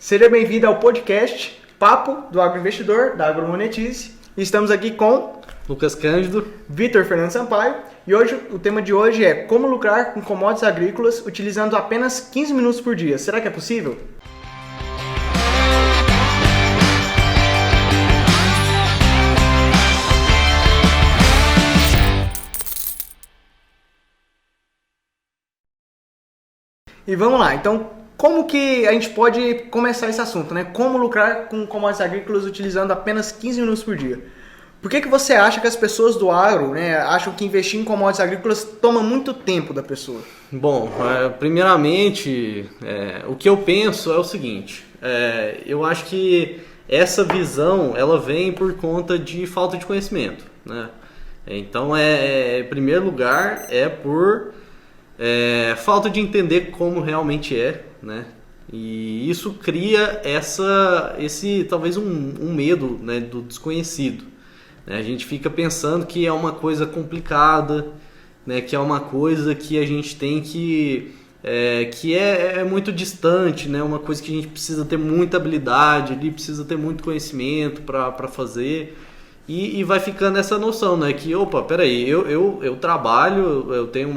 Seja bem-vindo ao podcast Papo do Agroinvestidor, da Agromonetize. Estamos aqui com Lucas Cândido, Vitor Fernando Sampaio e hoje o tema de hoje é como lucrar com commodities agrícolas utilizando apenas 15 minutos por dia. Será que é possível? E vamos lá, então como que a gente pode começar esse assunto, né? Como lucrar com commodities agrícolas utilizando apenas 15 minutos por dia? Por que você acha que as pessoas do agro, né, acham que investir em commodities agrícolas toma muito tempo da pessoa? Bom, primeiramente, o que eu penso é o seguinte, eu acho que essa visão ela vem por conta de falta de conhecimento, né? Então, em primeiro lugar, por falta de entender como realmente né? E isso cria esse talvez um medo, né, do desconhecido. A gente fica pensando que é uma coisa complicada, né, que é uma coisa que a gente tem que é muito distante, né, uma coisa que a gente precisa ter muita habilidade, precisa ter muito conhecimento para fazer. E vai ficando essa noção, né, que, peraí, eu trabalho, eu tenho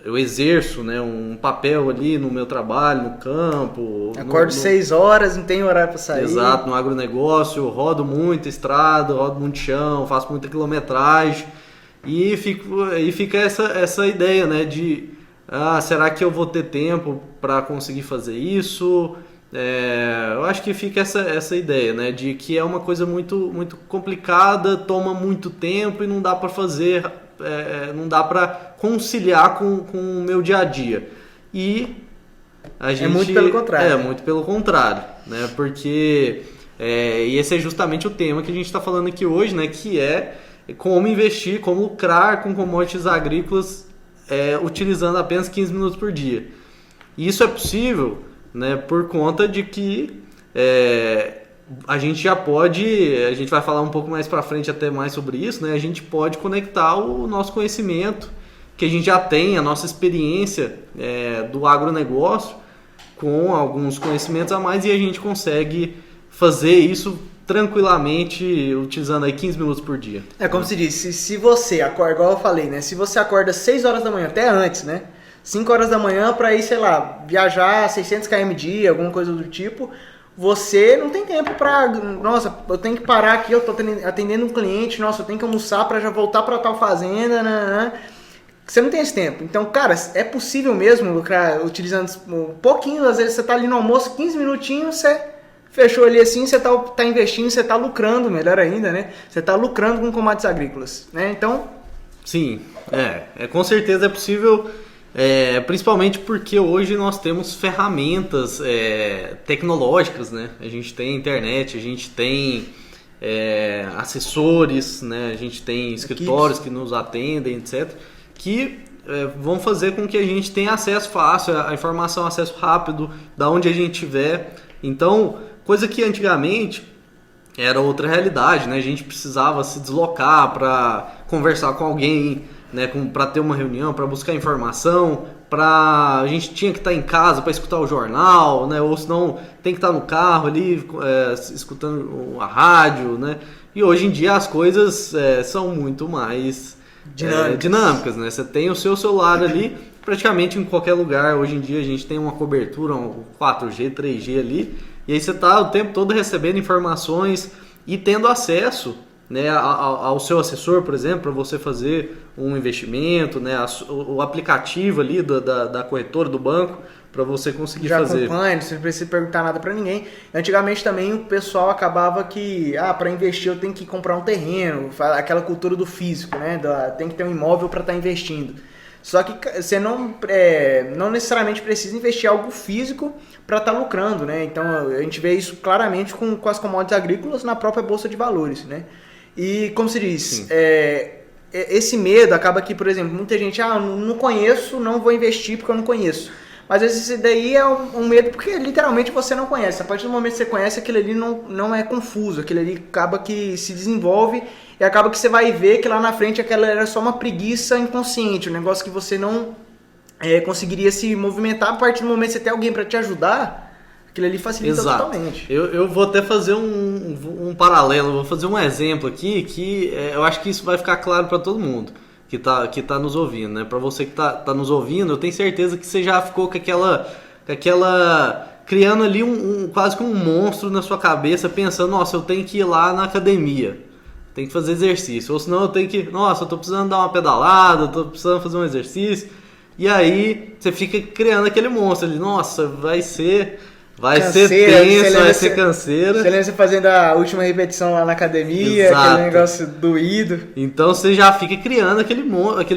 eu exerço, né, um papel ali no meu trabalho, no campo. Acordo 6 horas, não tenho horário para sair. Exato, no agronegócio, rodo muita estrada, rodo muito chão, faço muita quilometragem. E fica essa ideia, né, de será que eu vou ter tempo para conseguir fazer isso? Eu acho que fica essa ideia, né, de que é uma coisa muito, muito complicada, toma muito tempo e não dá para fazer, não dá para conciliar com o meu dia a dia. E a gente, muito pelo contrário. Muito pelo contrário, né, porque e esse é justamente o tema que a gente está falando aqui hoje, né, que é como investir, como lucrar com commodities agrícolas utilizando apenas 15 minutos por dia. E isso é possível, né, por conta de que a gente vai falar um pouco mais para frente até mais sobre isso, né? A gente pode conectar o nosso conhecimento que a gente já tem, a nossa experiência do agronegócio com alguns conhecimentos a mais e a gente consegue fazer isso tranquilamente utilizando aí 15 minutos por dia. Como se diz, se você acorda, igual eu falei, né? Se você acorda 6 horas da manhã, até antes, né? 5 horas da manhã para ir, sei lá, viajar 600 km dia, alguma coisa do tipo, você não tem tempo para, nossa, eu tenho que parar aqui, eu tô atendendo um cliente, nossa, eu tenho que almoçar para já voltar para tal fazenda, né? Você não tem esse tempo. Então, cara, é possível mesmo lucrar utilizando um pouquinho, às vezes você tá ali no almoço, 15 minutinhos, você fechou ali assim, você tá investindo, você tá lucrando, melhor ainda, né? Você tá lucrando com commodities agrícolas, né? Então... Sim, com certeza é possível... principalmente porque hoje nós temos ferramentas tecnológicas, né? A gente tem internet, a gente tem assessores, né? A gente tem escritórios que nos atendem, etc. Que vão fazer com que a gente tenha acesso fácil à informação, acesso rápido, da onde a gente estiver. Então, coisa que antigamente era outra realidade, né? A gente precisava se deslocar para conversar com alguém, né, para ter uma reunião, para buscar informação, a gente tinha que estar em casa para escutar o jornal, né, ou senão tem que estar no carro ali escutando a rádio, né, e hoje em dia as coisas são muito mais dinâmicas, né, você tem o seu celular ali praticamente em qualquer lugar, hoje em dia a gente tem uma cobertura, um 4G, 3G ali, e aí você está o tempo todo recebendo informações e tendo acesso, né, ao seu assessor, por exemplo, para você fazer um investimento, né, o aplicativo ali da corretora, do banco, para você conseguir fazer. Já acompanha, você não precisa perguntar nada para ninguém. Antigamente também o pessoal acabava que, para investir eu tenho que comprar um terreno, aquela cultura do físico, né, tem que ter um imóvel para estar investindo. Só que você não necessariamente precisa investir em algo físico para estar lucrando, né? Então a gente vê isso claramente com as commodities agrícolas na própria Bolsa de Valores, né? E como se diz, esse medo acaba que, por exemplo, muita gente, não conheço, não vou investir porque eu não conheço. Mas às vezes isso daí é um medo porque literalmente você não conhece. A partir do momento que você conhece, aquilo ali não é confuso, aquilo ali acaba que se desenvolve e acaba que você vai ver que lá na frente aquela era só uma preguiça inconsciente, um negócio que você não conseguiria se movimentar. A partir do momento que você tem alguém para te ajudar, aquilo ali facilita totalmente. Eu vou até fazer um paralelo, vou fazer um exemplo aqui que eu acho que isso vai ficar claro para todo mundo que tá nos ouvindo, né? Para você que tá nos ouvindo, eu tenho certeza que você já ficou com aquela criando ali quase que um monstro na sua cabeça, pensando, nossa, eu tenho que ir lá na academia, tenho que fazer exercício, ou senão eu tenho que, nossa, eu tô precisando dar uma pedalada, eu tô precisando fazer um exercício, e aí você fica criando aquele monstro ali, nossa, vai ser tenso, vai ser canseira. Você lembra você fazendo a última repetição lá na academia, Exato. Aquele negócio doído. Então você já fica criando aquele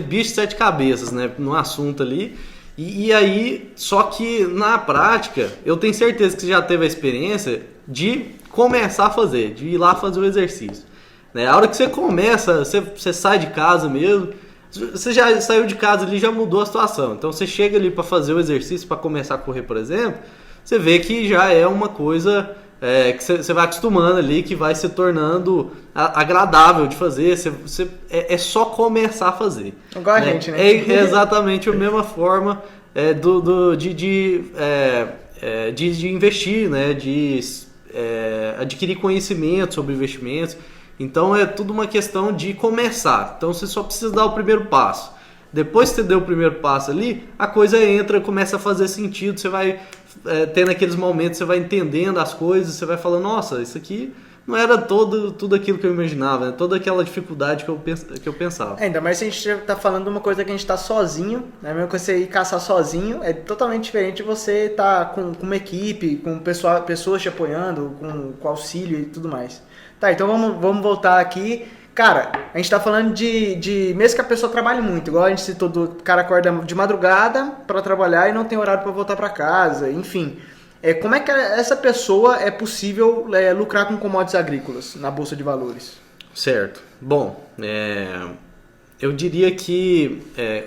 bicho de 7 cabeças, né, no assunto ali. E aí, só que na prática, eu tenho certeza que você já teve a experiência de começar a fazer, de ir lá fazer o exercício. Né? A hora que você começa, você sai de casa mesmo, você já saiu de casa ali, já mudou a situação. Então você chega ali para fazer o exercício, para começar a correr, por exemplo, você vê que já é uma coisa que você vai acostumando ali, que vai se tornando agradável de fazer. É só começar a fazer. Igual a gente, né? É exatamente a mesma forma de investir, né? De adquirir conhecimento sobre investimentos. Então é tudo uma questão de começar. Então você só precisa dar o primeiro passo. Depois que você deu o primeiro passo ali, a coisa começa a fazer sentido. Você vai tendo aqueles momentos, você vai entendendo as coisas, você vai falando, nossa, isso aqui não era tudo aquilo que eu imaginava, né? Toda aquela dificuldade que eu pensava. Ainda mais se a gente tá falando de uma coisa que a gente tá sozinho, né? Mesmo que você ir caçar sozinho, é totalmente diferente de você estar com uma equipe, com pessoas te apoiando, com auxílio e tudo mais. Tá, então vamos voltar aqui. Cara, a gente tá falando de mesmo que a pessoa trabalhe muito, igual a gente citou, o cara acorda de madrugada para trabalhar e não tem horário para voltar para casa, enfim. Como é que essa pessoa é possível lucrar com commodities agrícolas na Bolsa de Valores? Certo. Bom, eu diria que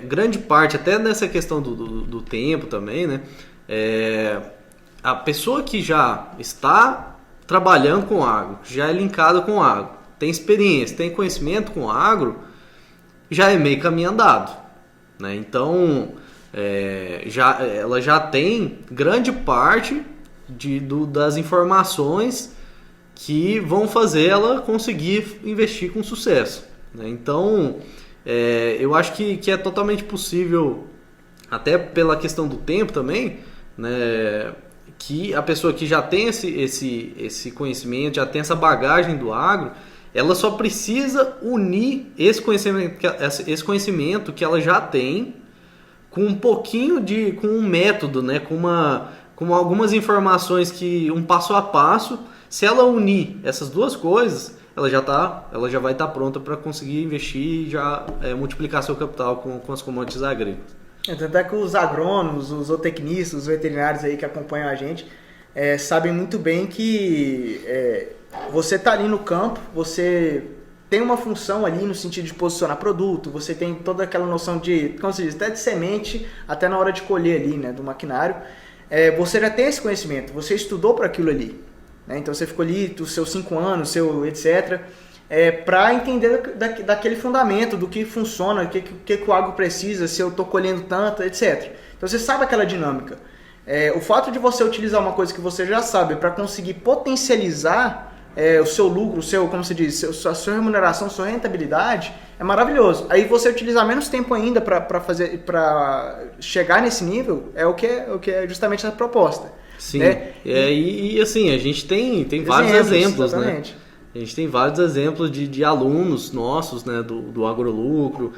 grande parte, até nessa questão do tempo também, né? A pessoa que já está trabalhando com agro, já é linkada com agro, tem experiência, tem conhecimento com agro, já é meio caminho andado, né? Então, ela já tem grande parte das informações que vão fazer ela conseguir investir com sucesso, né? Então, eu acho que é totalmente possível, até pela questão do tempo também, né? Que a pessoa que já tem esse conhecimento, já tem essa bagagem do agro, ela só precisa unir esse conhecimento que ela já tem com um pouquinho com um método, né? Com algumas informações, um passo a passo. Se ela unir essas duas coisas, ela já vai estar pronta para conseguir investir e já multiplicar seu capital com as commodities agrícolas. Tanto é que os agrônomos, os zootecnistas, os veterinários aí que acompanham a gente sabem muito bem que você está ali no campo, você tem uma função ali no sentido de posicionar produto, você tem toda aquela noção de, como se diz, até de semente, até na hora de colher ali, né, do maquinário. Você já tem esse conhecimento, você estudou para aquilo ali, né? Então você ficou ali os seus 5 anos, etc., para entender daquele fundamento, do que funciona, o que o agro precisa, se eu estou colhendo tanto, etc. Então você sabe aquela dinâmica. O fato de você utilizar uma coisa que você já sabe para conseguir potencializar o seu lucro, como se diz, a sua remuneração, a sua rentabilidade, é maravilhoso. Aí você utilizar menos tempo ainda para chegar nesse nível é o que é justamente a proposta. Sim, né? E assim, a gente tem vários exemplos, exatamente, né? A gente tem vários exemplos de alunos nossos, né, do agrolucro,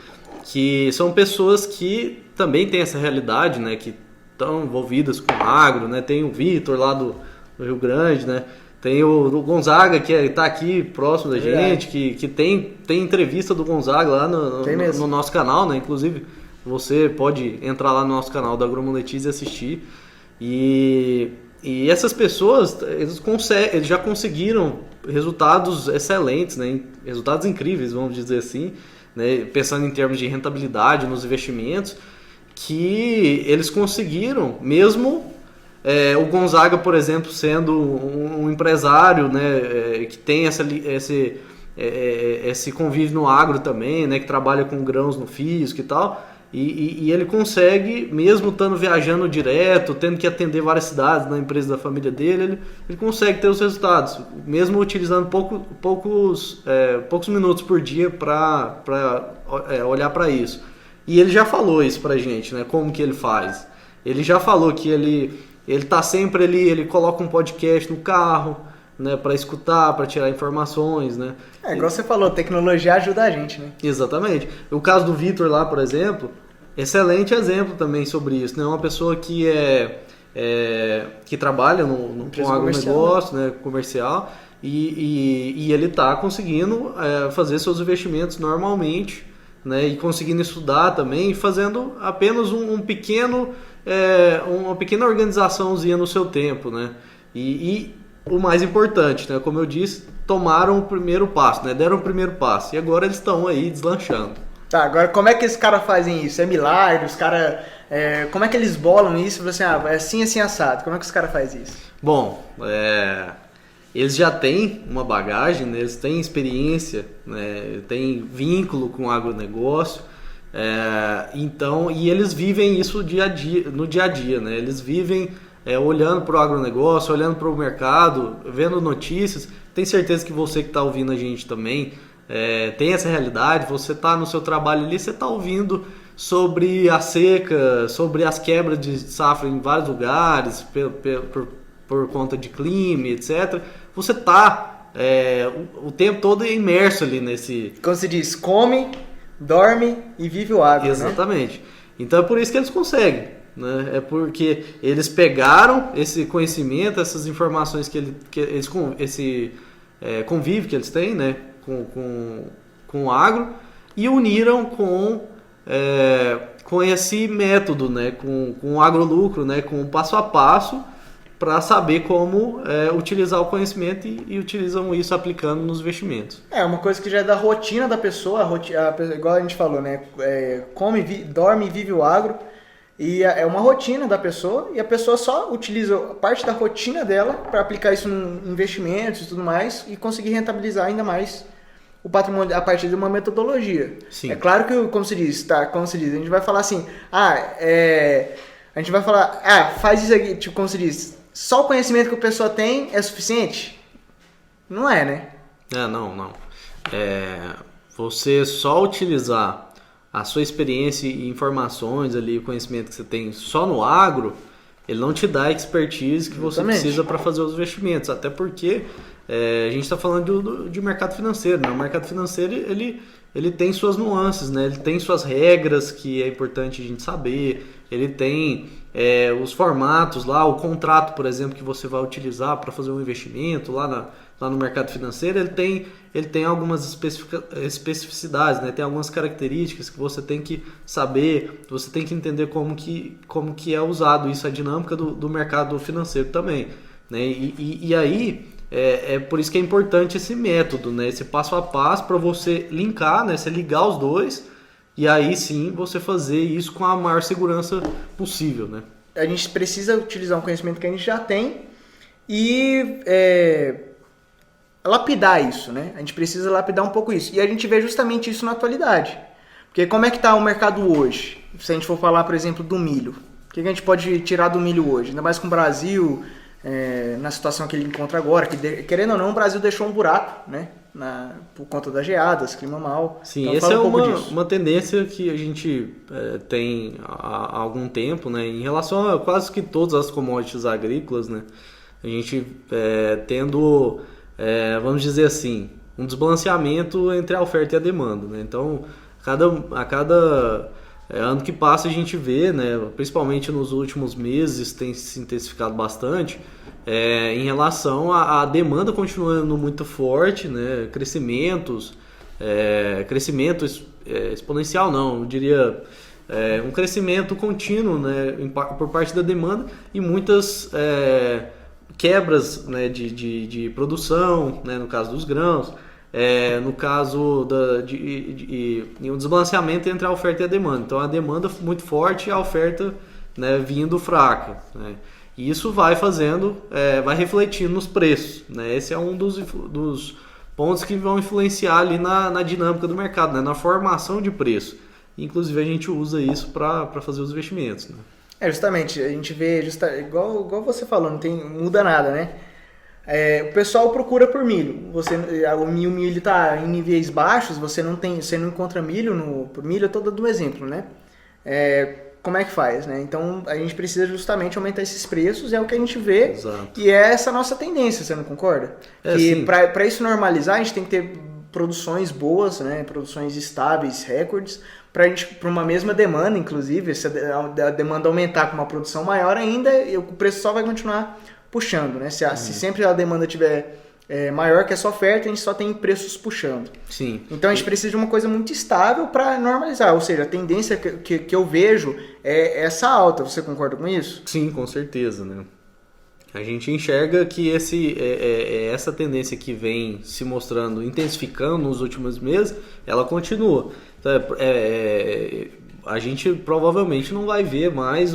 que são pessoas que também têm essa realidade, né, que estão envolvidas com agro, né? Tem o Vitor lá do Rio Grande, né? Tem o Gonzaga, que está aqui próximo da gente, que tem entrevista do Gonzaga lá no nosso canal, né? Inclusive, você pode entrar lá no nosso canal da Agromonetize e assistir. E essas pessoas, eles já conseguiram resultados excelentes, né? Resultados incríveis, vamos dizer assim, né? Pensando em termos de rentabilidade nos investimentos, que eles conseguiram, mesmo o Gonzaga, por exemplo, sendo um empresário, né? Que tem esse convívio no agro também, né? Que trabalha com grãos no físico e tal. E ele consegue, mesmo estando viajando direto, tendo que atender várias cidades na empresa da família dele, ele consegue ter os resultados, mesmo utilizando poucos minutos por dia para olhar para isso. E ele já falou isso pra gente, né? Como que ele faz. Ele já falou que ele tá sempre ali, ele coloca um podcast no carro, né, para escutar, para tirar informações, né? Igual você falou, tecnologia ajuda a gente, né? Exatamente. O caso do Vitor lá, por exemplo, excelente exemplo também sobre isso, né? Uma pessoa que que trabalha com agronegócio, né, comercial, e ele está conseguindo fazer seus investimentos normalmente, né, e conseguindo estudar também, fazendo apenas uma pequena organizaçãozinha no seu tempo, né? E o mais importante, né, como eu disse, tomaram o primeiro passo, né, deram o primeiro passo, e agora eles estão aí deslanchando. Tá, agora como é que esses caras fazem isso? É milagre? Os caras, como é que eles bolam isso? Você, é assim, assim, assado. Como é que os caras fazem isso? Bom, eles já têm uma bagagem, né? Eles têm experiência, né? Têm vínculo com o agronegócio, então, e eles vivem isso no dia a dia, né? Eles vivem olhando para o agronegócio, olhando para o mercado, vendo notícias. Tenho certeza que você que está ouvindo a gente também tem essa realidade. Você está no seu trabalho ali, você está ouvindo sobre a seca, sobre as quebras de safra em vários lugares, por conta de clima, etc. Você está o tempo todo imerso ali nesse... Como se diz, come, dorme e vive o agro, exatamente. Né? Então é por isso que eles conseguem, né? É porque eles pegaram esse conhecimento, essas informações esse convívio que eles têm, né, com o agro, e uniram com esse método, né, com o agrolucro, né, com o passo a passo, para saber como utilizar o conhecimento e utilizam isso aplicando nos investimentos. Uma coisa que já é da rotina da pessoa, igual a gente falou, né? Come, dorme e vive o agro, e é uma rotina da pessoa, e a pessoa só utiliza parte da rotina dela para aplicar isso em investimentos e tudo mais, e conseguir rentabilizar ainda mais o patrimônio a partir de uma metodologia. Sim. É claro que, como se diz, a gente vai falar assim, a gente vai falar, faz isso aqui, tipo, como se diz, só o conhecimento que a pessoa tem é suficiente? Não é, né? Não. Você só utilizar a sua experiência e informações ali, o conhecimento que você tem só no agro, ele não te dá a expertise que você precisa para fazer os investimentos. Até porque a gente está falando de mercado financeiro, né? O mercado financeiro ele tem suas nuances, né? Ele tem suas regras que é importante a gente saber. Ele tem os formatos lá, o contrato, por exemplo, que você vai utilizar para fazer um investimento lá no mercado financeiro, ele tem algumas especificidades, né? Tem algumas características que você tem que saber, você tem que entender como que é usado isso, a dinâmica do mercado financeiro também, né? E aí por isso que é importante esse método, né? Esse passo a passo para você linkar, né? Você ligar os dois, e aí sim você fazer isso com a maior segurança possível, né? A gente precisa utilizar um conhecimento que a gente já tem e lapidar isso, né? A gente precisa lapidar um pouco isso. E a gente vê justamente isso na atualidade. Porque como é que está o mercado hoje? Se a gente for falar, por exemplo, do milho. O que a gente pode tirar do milho hoje? Ainda mais com o Brasil, na situação que ele encontra agora. Que, querendo ou não, o Brasil deixou um buraco, né? Por conta das geadas, clima mal. Sim, então, essa é uma tendência que a gente tem há algum tempo, né? Em relação a quase que todas as commodities agrícolas, né? A gente tendo, vamos dizer assim, um desbalanceamento entre a oferta e a demanda, né? Então, a cada ano que passa a gente vê, né? Principalmente nos últimos meses tem se intensificado bastante, em relação à demanda continuando muito forte, né? Crescimento exponencial não, eu diria um crescimento contínuo, né? Por parte da demanda, e muitas quebras, né? de produção, né? No caso dos grãos, no caso de um desbalanceamento entre a oferta e a demanda. Então a demanda muito forte e a oferta, né? Vindo fraca, né? E isso vai vai refletindo nos preços, né? Esse é um dos pontos que vão influenciar ali na dinâmica do mercado, né? Na formação de preço. inclusive a gente usa isso para fazer os investimentos, né? Justamente, a gente vê, igual você falou, não muda nada, né? O pessoal procura por milho. O milho está em níveis baixos, você não encontra milho milho. Eu estou dando um exemplo, né? Como é que faz, né? Então a gente precisa justamente aumentar esses preços, é o que a gente vê. Exato. E é essa nossa tendência, você não concorda? Que para isso normalizar, a gente tem que ter produções boas, né? Produções estáveis, recordes, para uma mesma demanda, inclusive. Se a demanda aumentar com uma produção maior ainda, o preço só vai continuar puxando, né? Se sempre a demanda tiver maior que essa oferta, a gente só tem preços puxando. Sim. Então a gente precisa de uma coisa muito estável para normalizar, ou seja, a tendência que eu vejo é essa alta. Você concorda com isso? Sim, com certeza, né? A gente enxerga que essa tendência que vem se mostrando, intensificando nos últimos meses, ela continua. Então, a gente provavelmente não vai ver mais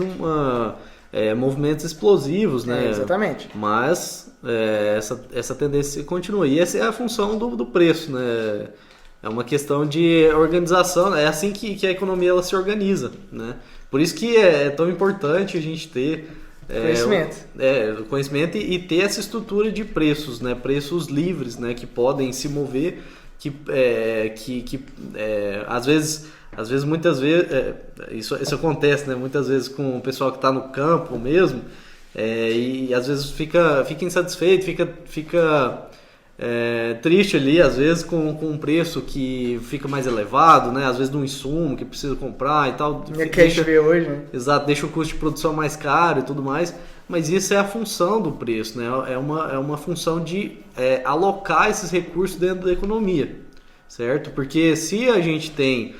movimentos explosivos, né? Exatamente. Mas essa tendência continua. E essa é a função do preço, né? É uma questão de organização, é assim que a economia ela se organiza, né? Por isso que é tão importante a gente ter conhecimento e ter essa estrutura de preços, né? Preços livres, né? Que podem se mover, muitas vezes isso acontece, né? Muitas vezes com o pessoal que está no campo mesmo, e às vezes fica insatisfeito, fica triste ali, às vezes com um preço que fica mais elevado, né? Às vezes de um insumo que precisa comprar e tal. Que a gente vê hoje, né? Exato, deixa o custo de produção mais caro e tudo mais. Mas isso é a função do preço, né? É uma função de alocar esses recursos dentro da economia, certo? Porque se a gente tem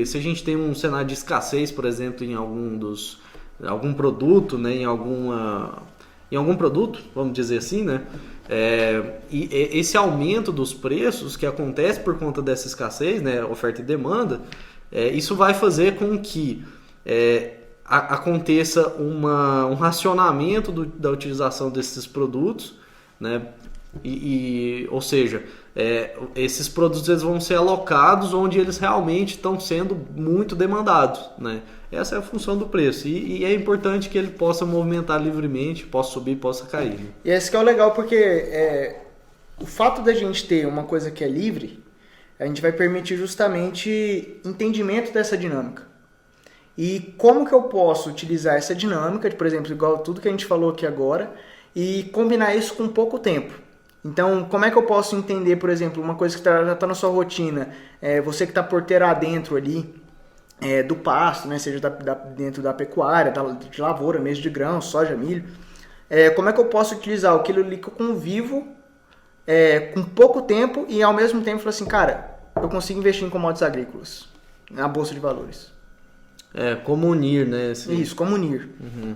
se a gente tem um cenário de escassez, por exemplo, em algum produto, né? Em algum produto, vamos dizer assim, né? E esse aumento dos preços que acontece por conta dessa escassez, né? Oferta e demanda, isso vai fazer com que aconteça um racionamento da utilização desses produtos, né? Ou seja, esses produtos eles vão ser alocados onde eles realmente estão sendo muito demandados, né? Essa é a função do preço e é importante que ele possa movimentar livremente, possa subir, possa cair, né? E esse que é o legal, porque o fato da gente ter uma coisa que é livre, a gente vai permitir justamente entendimento dessa dinâmica. E como que eu posso utilizar essa dinâmica, por exemplo, igual tudo que a gente falou aqui agora, e combinar isso com pouco tempo. Então, como é que eu posso entender, por exemplo, uma coisa que já está na sua rotina, você que está porteira adentro ali, do pasto, né? Seja dentro da pecuária, de lavoura, mesmo de grão, soja, milho. Como é que eu posso utilizar aquilo ali que eu convivo com pouco tempo e ao mesmo tempo falar assim, cara, eu consigo investir em commodities agrícolas, na Bolsa de Valores. Como unir, né? Isso, como unir. Uhum.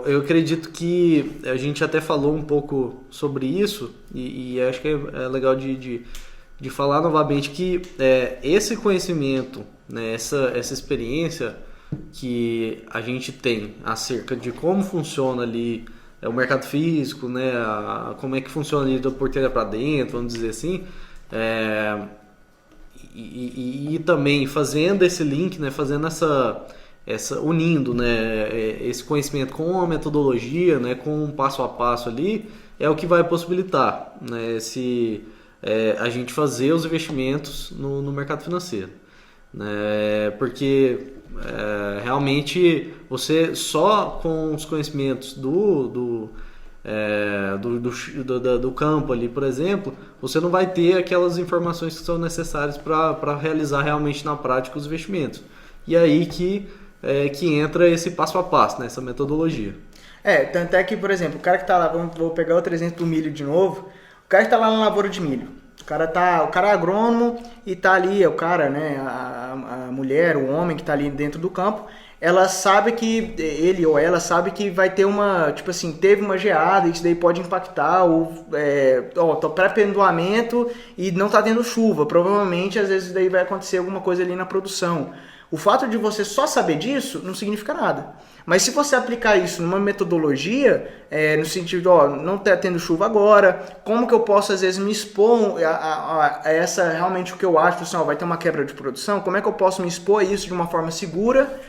Eu acredito que a gente até falou um pouco sobre isso e acho que é legal de falar novamente que esse conhecimento, né, essa experiência que a gente tem acerca de como funciona ali o mercado físico, né, como é que funciona ali da porteira para dentro, vamos dizer assim, e também fazendo esse link, né, fazendo unindo, né, esse conhecimento com a metodologia, né, com um passo a passo ali, é o que vai possibilitar, né, a gente fazer os investimentos no mercado financeiro, né, porque realmente você só com os conhecimentos do campo ali, por exemplo, você não vai ter aquelas informações que são necessárias para realizar realmente na prática os investimentos. E aí que entra esse passo a passo, né, essa metodologia. Tanto é que, por exemplo, o cara que está lá, vou pegar outro exemplo do milho de novo, o cara que está lá na lavoura de milho, o cara é agrônomo e está ali, o cara, né, a mulher, o homem que está ali dentro do campo, ela sabe que, ele ou ela sabe que vai ter teve uma geada, isso daí pode impactar, tô pré-pendoamento e não está tendo chuva, provavelmente às vezes daí vai acontecer alguma coisa ali na produção. O fato de você só saber disso não significa nada. Mas se você aplicar isso numa metodologia, no sentido de, não está tendo chuva agora, como que eu posso às vezes me expor a essa realmente o que eu acho, assim, vai ter uma quebra de produção, como é que eu posso me expor a isso de uma forma segura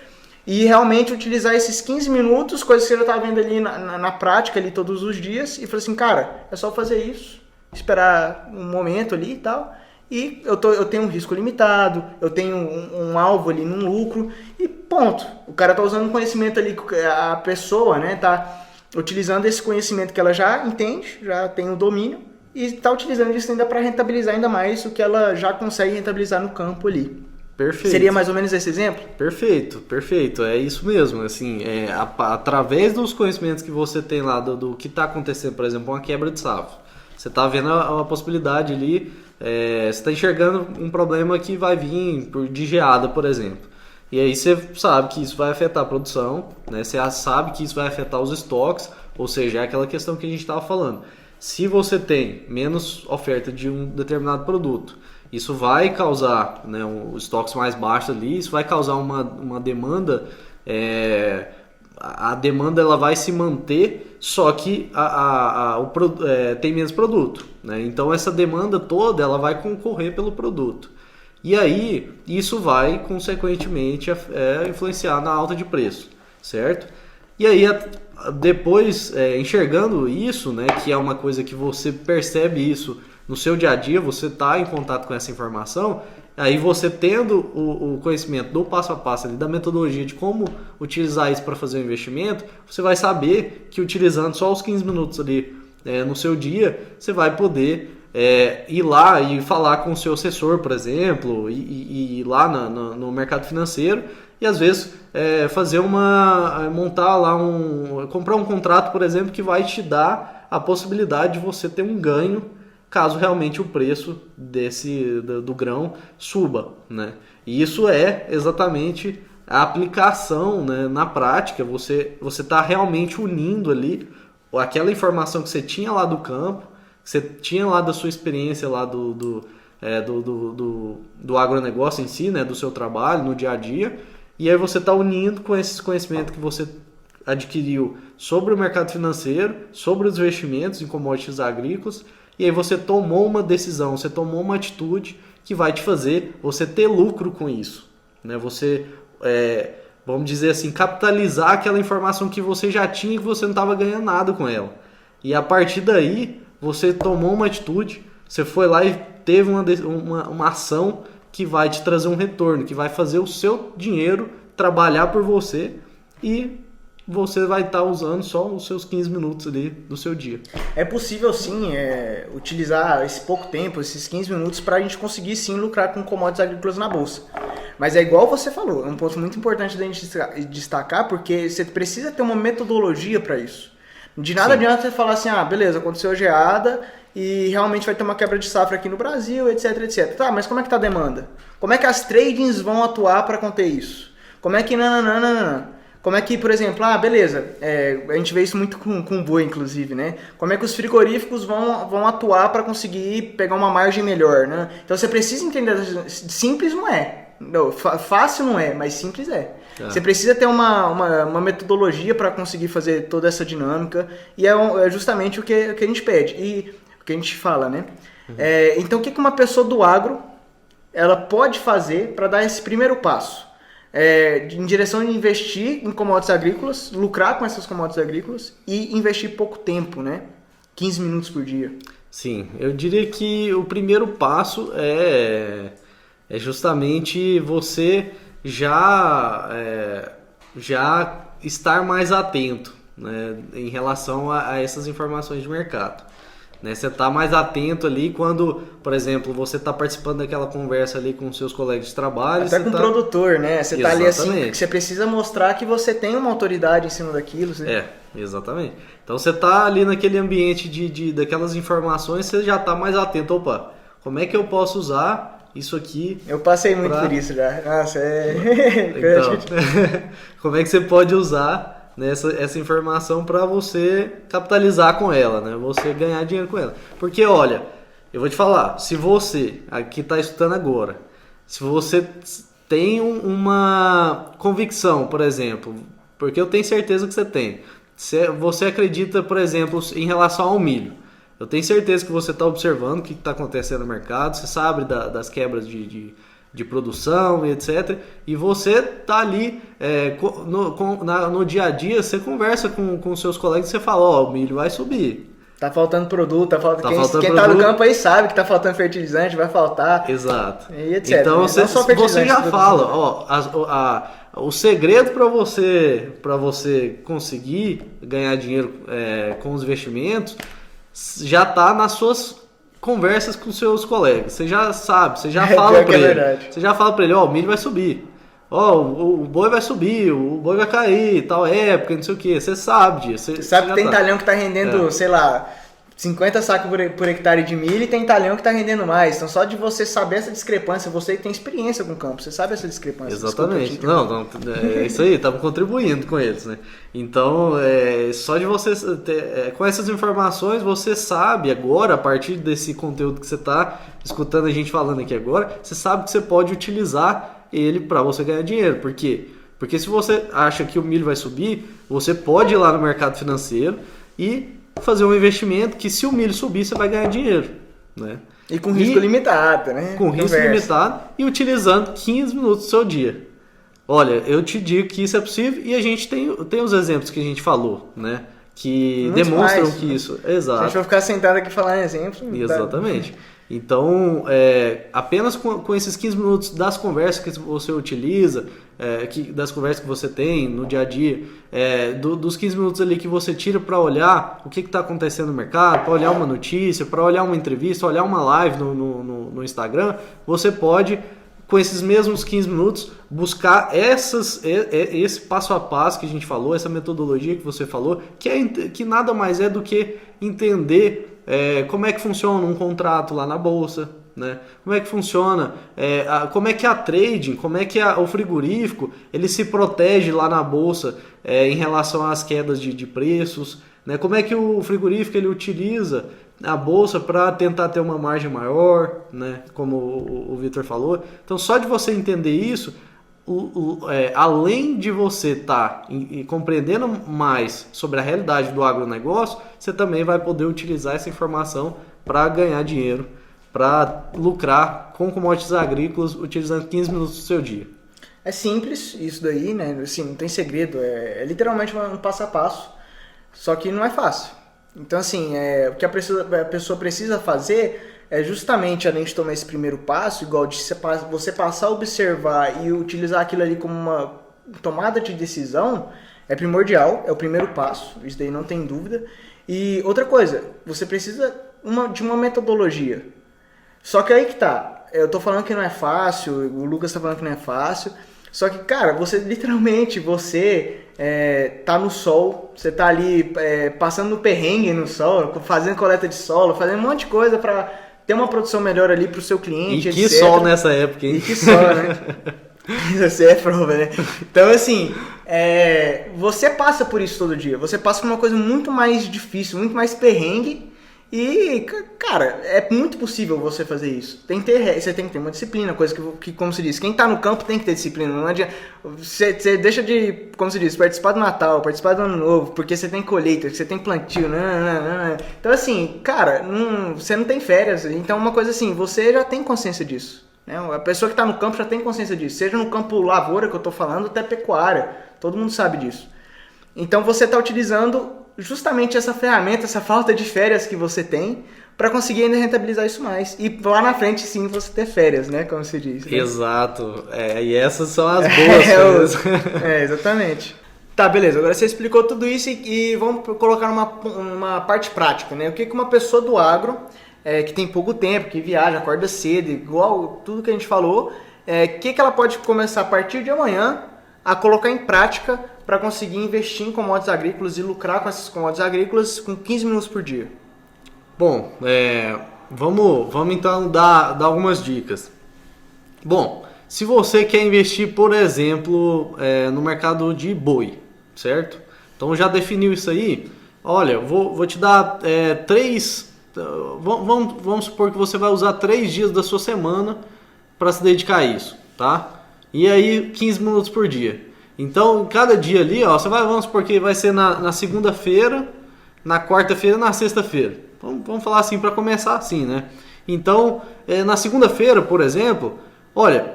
e realmente utilizar esses 15 minutos, coisas que você já está vendo ali na prática ali todos os dias, e falar assim, cara, é só fazer isso, esperar um momento ali e tal, e eu tenho um risco limitado, eu tenho um alvo ali num lucro, e ponto. O cara tá usando um conhecimento ali, a pessoa, né, tá utilizando esse conhecimento que ela já entende, já tem o domínio, e tá utilizando isso ainda para rentabilizar ainda mais o que ela já consegue rentabilizar no campo ali. Perfeito. Seria mais ou menos esse exemplo? Perfeito. É isso mesmo. Assim, através dos conhecimentos que você tem lá do que está acontecendo, por exemplo, uma quebra de safra. Você está vendo a possibilidade ali, você está enxergando um problema que vai vir de geada, por exemplo. E aí você sabe que isso vai afetar a produção, né? Você sabe que isso vai afetar os estoques, ou seja, é aquela questão que a gente estava falando. Se você tem menos oferta de um determinado produto, isso vai causar, né, estoques mais baixos ali, isso vai causar uma demanda, a demanda ela vai se manter, só que tem menos produto, né? Então essa demanda toda ela vai concorrer pelo produto. E aí isso vai consequentemente influenciar na alta de preço, certo? E aí depois, enxergando isso, né, que é uma coisa que você percebe isso no seu dia a dia, você está em contato com essa informação, aí você tendo o conhecimento do passo a passo ali, da metodologia de como utilizar isso para fazer o investimento, você vai saber que utilizando só os 15 minutos ali no seu dia, você vai poder ir lá e falar com o seu assessor, por exemplo, e ir lá no mercado financeiro e às vezes montar lá comprar um contrato, por exemplo, que vai te dar a possibilidade de você ter um ganho caso realmente o preço do grão suba, né? E isso é exatamente a aplicação, né, na prática. Você está realmente unindo ali aquela informação que você tinha lá do campo, que você tinha lá da sua experiência lá do agronegócio em si, né, do seu trabalho no dia a dia, e aí você está unindo com esses conhecimentos que você adquiriu sobre o mercado financeiro, sobre os investimentos em commodities agrícolas. E aí você tomou uma decisão, você tomou uma atitude que vai te fazer você ter lucro com isso, né? Você, vamos dizer assim, capitalizar aquela informação que você já tinha e que você não estava ganhando nada com ela. E a partir daí, você tomou uma atitude, você foi lá e teve uma ação que vai te trazer um retorno, que vai fazer o seu dinheiro trabalhar por você e você vai estar usando só os seus 15 minutos ali do seu dia. É possível sim utilizar esse pouco tempo, esses 15 minutos, para a gente conseguir sim lucrar com commodities agrícolas na bolsa. Mas é igual você falou, é um ponto muito importante da gente destacar, porque você precisa ter uma metodologia para isso. De nada adianta você falar assim, beleza, aconteceu geada e realmente vai ter uma quebra de safra aqui no Brasil, etc, etc. Tá, mas como é que tá a demanda? Como é que as tradings vão atuar para conter isso? Como é que Como é que, por exemplo, beleza, a gente vê isso muito com boi, inclusive, né? Como é que os frigoríficos vão atuar para conseguir pegar uma margem melhor, né? Então você precisa entender, simples não é, não, fácil não é, mas simples é. Você precisa ter uma metodologia para conseguir fazer toda essa dinâmica e é justamente o que a gente pede e o que a gente fala, né? Uhum. Então o que uma pessoa do agro ela pode fazer para dar esse primeiro passo? Em direção de investir em commodities agrícolas, lucrar com essas commodities agrícolas e investir pouco tempo, né? 15 minutos por dia. Sim, eu diria que o primeiro passo é justamente você já estar mais atento, né, em relação a essas informações de mercado. Né, você está mais atento ali quando, por exemplo, você está participando daquela conversa ali com seus colegas de trabalho. Até com o produtor, né? Você está ali assim, que você precisa mostrar que você tem uma autoridade em cima daquilo. Exatamente. Então você está ali naquele ambiente daquelas informações, você já está mais atento. Opa, como é que eu posso usar isso aqui? Eu passei muito por isso já. Nossa, Então, como é que você pode usar essa informação para você capitalizar com ela, né? Você ganhar dinheiro com ela. Porque, olha, eu vou te falar, se você, aqui está escutando agora, se você tem uma convicção, por exemplo, porque eu tenho certeza que você tem. Você acredita, por exemplo, em relação ao milho. Eu tenho certeza que você está observando o que está acontecendo no mercado, você sabe das quebras de produção e etc. E você está ali no dia a dia, você conversa com seus colegas e você fala, ó, o milho vai subir. Tá faltando produto, quem produto. tá no campo aí sabe que tá faltando fertilizante, vai faltar. Exato. E etc. Então você já fala, ó, o segredo para você conseguir ganhar dinheiro com os investimentos já tá nas suas conversas com seus colegas. Você já sabe, você já fala para ele. Você já fala para ele, ó, o milho vai subir. Ó, o boi vai subir, o boi vai cair, tal época, não sei o que. Você sabe disso. Você sabe que tem talhão que tá rendendo, sei lá, 50 sacos por hectare de milho e tem talhão que tá rendendo mais. Então só de você saber essa discrepância, você tem experiência com o campo, você sabe essa discrepância. Exatamente. Não, é isso aí, estamos contribuindo com eles, né? Então, só de você com essas informações, você sabe agora, a partir desse conteúdo que você está escutando a gente falando aqui agora, você sabe que você pode utilizar ele para você ganhar dinheiro. Por quê? Porque se você acha que o milho vai subir, você pode ir lá no mercado financeiro e fazer um investimento que, se o milho subir, você vai ganhar dinheiro, né? E com risco limitado, né? Com risco limitado e utilizando 15 minutos do seu dia. Olha, eu te digo que isso é possível e a gente tem os exemplos que a gente falou, né? Que muitos demonstram mais, que isso... Exato. A gente vai ficar sentado aqui falando exemplos. Exatamente. Então, apenas com esses 15 minutos das conversas que você utiliza, das conversas que você tem no dia a dia, dos 15 minutos ali que você tira para olhar o que está acontecendo no mercado, para olhar uma notícia, para olhar uma entrevista, olhar uma live no Instagram, você pode, com esses mesmos 15 minutos, buscar esse passo a passo que a gente falou, essa metodologia que você falou, que nada mais é do que entender como é que funciona um contrato lá na bolsa, né? Como é que funciona, como é que a trading, como é que o frigorífico ele se protege lá na bolsa em relação às quedas de preços, né? Como é que o frigorífico ele utiliza a bolsa para tentar ter uma margem maior, né? Como o Vitor falou. Então, só de você entender isso, além de você estar compreendendo mais sobre a realidade do agronegócio, você também vai poder utilizar essa informação para ganhar dinheiro, para lucrar com commodities agrícolas utilizando 15 minutos do seu dia. É simples isso daí, né? Assim, não tem segredo, é literalmente um passo a passo, só que não é fácil. Então, assim, o que a pessoa precisa fazer é justamente, além de tomar esse primeiro passo, igual de você passar a observar e utilizar aquilo ali como uma tomada de decisão, é primordial, é o primeiro passo, isso daí não tem dúvida. E outra coisa, você precisa de uma metodologia. Só que aí que tá, eu tô falando que não é fácil, o Lucas tá falando que não é fácil, só que, cara, você literalmente, tá no sol, você tá ali passando no perrengue no sol, fazendo coleta de solo, fazendo um monte de coisa pra ter uma produção melhor ali pro seu cliente, e que etc. Sol nessa época, hein? E que sol, né? Você é prova, né? Então, assim, você passa por isso todo dia. Você passa por uma coisa muito mais difícil, muito mais perrengue. E, cara, é muito possível você fazer isso. Você tem que ter uma disciplina, coisa que, como se diz, quem tá no campo tem que ter disciplina. Não adianta. Você deixa de, como se diz, participar do Natal, participar do Ano Novo, porque você tem colheita, você tem plantio. Então, assim, cara, você não tem férias. Então, uma coisa assim, você já tem consciência disso. Né? A pessoa que tá no campo já tem consciência disso. Seja no campo lavoura, que eu tô falando, até pecuária. Todo mundo sabe disso. Então, você tá utilizando justamente essa ferramenta, essa falta de férias que você tem, para conseguir ainda rentabilizar isso mais. E lá na frente, sim, você ter férias, né? Como se diz. Né? Exato. E essas são as boas férias. Exatamente. Tá, beleza. Agora você explicou tudo isso e vamos colocar uma parte prática, né? O que uma pessoa do agro, que tem pouco tempo, que viaja, acorda cedo, igual tudo que a gente falou, o que ela pode começar a partir de amanhã a colocar em prática para conseguir investir em commodities agrícolas e lucrar com essas commodities agrícolas com 15 minutos por dia? Bom, vamos então dar algumas dicas. Bom, se você quer investir, por exemplo, no mercado de boi, certo? Então já definiu isso aí? Olha, vou te dar 3... Vamos supor que você vai usar 3 dias da sua semana para se dedicar a isso, tá? e aí 15 minutos por dia. Então, cada dia ali, ó, vamos supor que vai ser na segunda-feira, na quarta-feira e na sexta-feira. Vamos falar assim para começar assim, né? Então, na segunda-feira, por exemplo, olha,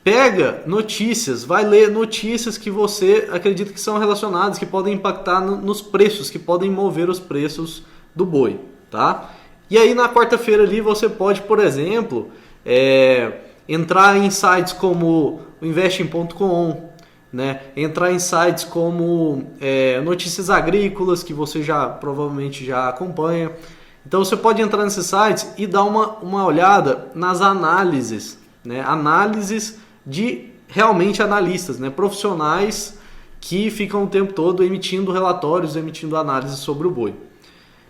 pega notícias, vai ler notícias que você acredita que são relacionadas, que podem impactar nos preços, que podem mover os preços do boi, tá? E aí na quarta-feira ali você pode, por exemplo, entrar em sites como o investing.com, né? Entrar em sites como notícias agrícolas, que você provavelmente já acompanha. Então você pode entrar nesses sites e dar uma olhada nas análises, né? Análises de realmente analistas, né? Profissionais que ficam o tempo todo emitindo relatórios, emitindo análises sobre o boi.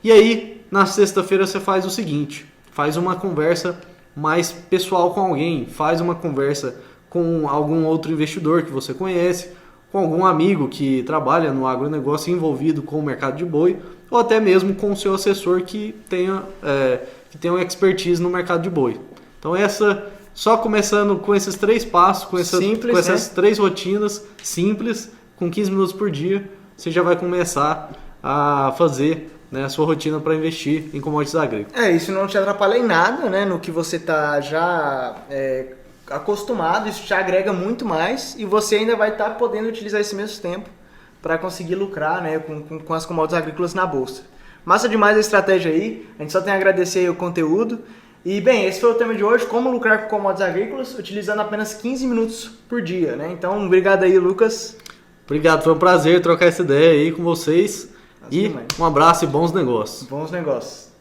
E aí, na sexta-feira você faz o seguinte, faz uma conversa mais pessoal com alguém, faz uma conversa com algum outro investidor que você conhece, com algum amigo que trabalha no agronegócio envolvido com o mercado de boi, ou até mesmo com o seu assessor que tenha uma expertise no mercado de boi. Então só começando com esses 3 passos, com essas 3 rotinas simples, com 15 minutos por dia, você já vai começar a fazer, né, a sua rotina para investir em commodities agrícolas. Isso não te atrapalha em nada, né, no que você está já acostumado, isso te agrega muito mais e você ainda vai estar podendo utilizar esse mesmo tempo para conseguir lucrar, né, com as commodities agrícolas na bolsa. Massa demais a estratégia aí, a gente só tem a agradecer aí o conteúdo. E bem, esse foi o tema de hoje, como lucrar com commodities agrícolas utilizando apenas 15 minutos por dia, né? Então, obrigado aí, Lucas. Obrigado, foi um prazer trocar essa ideia aí com vocês. Um abraço e bons negócios. Bons negócios.